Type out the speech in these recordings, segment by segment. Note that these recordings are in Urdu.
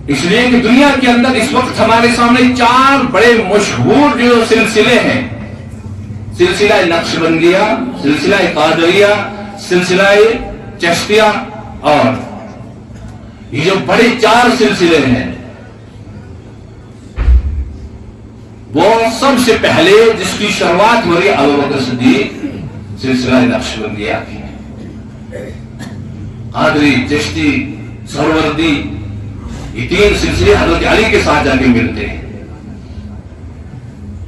اس لیے کہ دنیا کے اندر اس وقت ہمارے سامنے 4 بڑے مشہور جو سلسلے ہیں، سلسلہ نقشبندیہ، سلسلہ قادریہ، سلسلہ چشتیہ، اور یہ جو بڑے 4 سلسلے ہیں، وہ سب سے پہلے جس کی شروعات ہو رہی ہے ابو بکر صدیق سلسلہ نقشبندیہ کی ہے۔ قادری، چشتی، سہروردی، یہ 3 سلسلے حضرت علی کے ساتھ جا کے ملتے ہیں،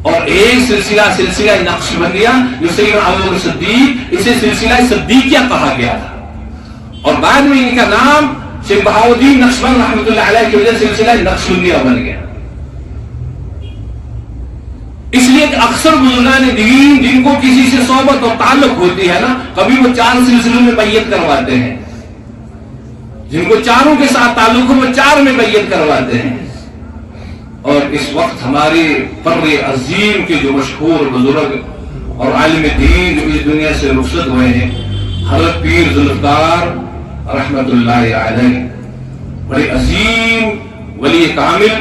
اور ایک سلسلہ نقشبندیہ جو سیدنا ابو بکر صدیق، اسے سلسلہ صدیقیہ کہا گیا تھا، اور بعد میں ان کا نام شیخ بہاؤالدین نقشبند رحمۃ اللہ علیہ کی وجہ سے سلسلہ نقشبندیہ بن گیا۔ اس لیے کہ اکثر بزرگان دین جن کو کسی سے صحبت اور تعلق ہوتی ہے نا، کبھی وہ 4 سلسلوں میں بیعت کرواتے ہیں، جن کو 4 کے ساتھ تعلق ہو وہ 4 میں بیعت کرواتے ہیں۔ اور اس وقت ہمارے پر عظیم کے جو مشہور بزرگ اور عالم دین جو اس دنیا سے رخصت ہوئے ہیں، حضرت پیر ذوالفقار رحمت اللہ علیہ، بڑے عظیم ولی کامل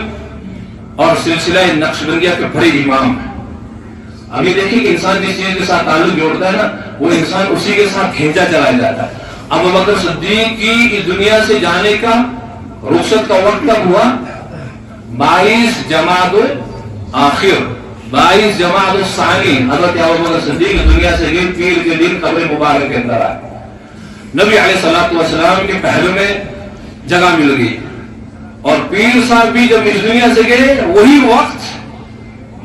اور سلسلہ نقشبندیہ کے بڑے امام ہیں۔ ابھی دیکھیں کہ انسان جس چیز کے ساتھ تعلق جوڑتا ہے نا، وہ انسان اسی کے ساتھ کھینچا چلا جاتا ہے۔ ابو بکر صدیق کی اس دنیا سے جانے کا رخصت کا وقت کب ہوا؟ 22 جمادی الآخر، 22 جمادی الثانی، حضرت ابو بکر صدیق دنیا سے گئے، پیر کے دن قبر مبارک کے اندر آئے، نبی علیہ الصلوۃ والسلام کے پہلو میں جگہ مل گئی، اور پیر صاحب بھی جب اس دنیا سے گئے وہی وقت،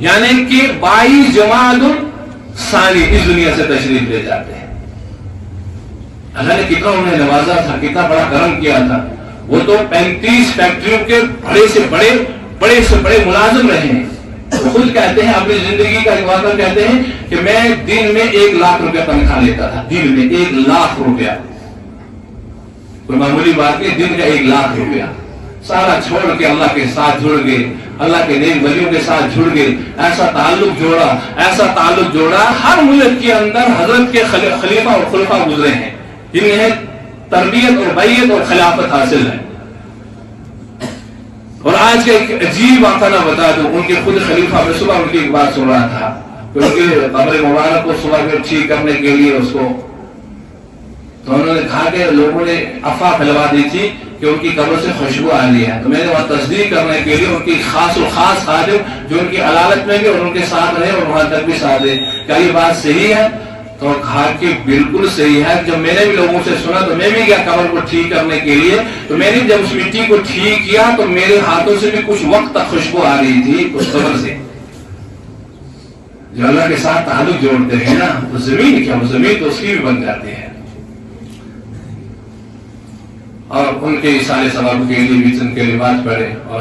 یعنی کہ 22 جمادی الثانی اس دنیا سے تشریف لے جاتے ہیں۔ اللہ نے کتنا انہیں نوازا تھا، کتنا بڑا کرم کیا تھا۔ وہ تو 35 فیکٹریوں کے بڑے سے بڑے ملازم رہے ہیں۔ وہ خود کہتے ہیں، اپنی زندگی کا ایک واقعہ کہتے ہیں کہ میں دن میں 1 لاکھ روپیہ تنخواہ لیتا تھا، دن میں 1 لاکھ روپیہ، کوئی معمولی بات نہیں، دن کا 1 لاکھ روپیہ سارا چھوڑ کے اللہ کے ساتھ جڑ گئے، اللہ کے نیک ولیوں کے ساتھ جڑ گئے، ایسا تعلق جوڑا۔ ہر ملک کے اندر حضرت کے خلیفہ اور خلفاء گزرے ہیں جنہیں تربیت اور بیعت اور خلافت حاصل ہے۔ اور آج کا ایک عجیب واقعہ نہ بتا دوں، ان کے خود خلیفہ، میں صبح ان کی ایک بات سن رہا تھا کہ ان کے قبر مبارک کو صبح میں ٹھیک کرنے کے لیے اس کو، تو انہوں نے کہا کہ لوگوں نے افواہ پھیلوا دی تھی کہ ان کی قبر سے خوشبو آ رہی ہے، تو میں نے وہاں تصدیق کرنے کے لیے ان کی خاص خادم جو ان کی علالت میں بھی اور ان کے ساتھ رہے اور وہاں تک بھی ساتھ رہے، کیا یہ بات صحیح ہے؟ تو کہا کہ بالکل صحیح ہے۔ جب میں نے بھی لوگوں سے سنا تو میں بھی گیا قبر کو ٹھیک کرنے کے لیے، تو میں نے جب اس مٹی کو ٹھیک کیا تو میرے ہاتھوں سے بھی کچھ وقت تک خوشبو آ رہی تھی اس قبر سے۔ جو اللہ کے ساتھ تعلق جوڑتے ہیں نا، تو زمین کیا، وہ زمین تو اس کی بھی بن جاتی ہے۔ اور ان کے اصالے ثواب کے لیے بھی چند کلمات پڑھے اور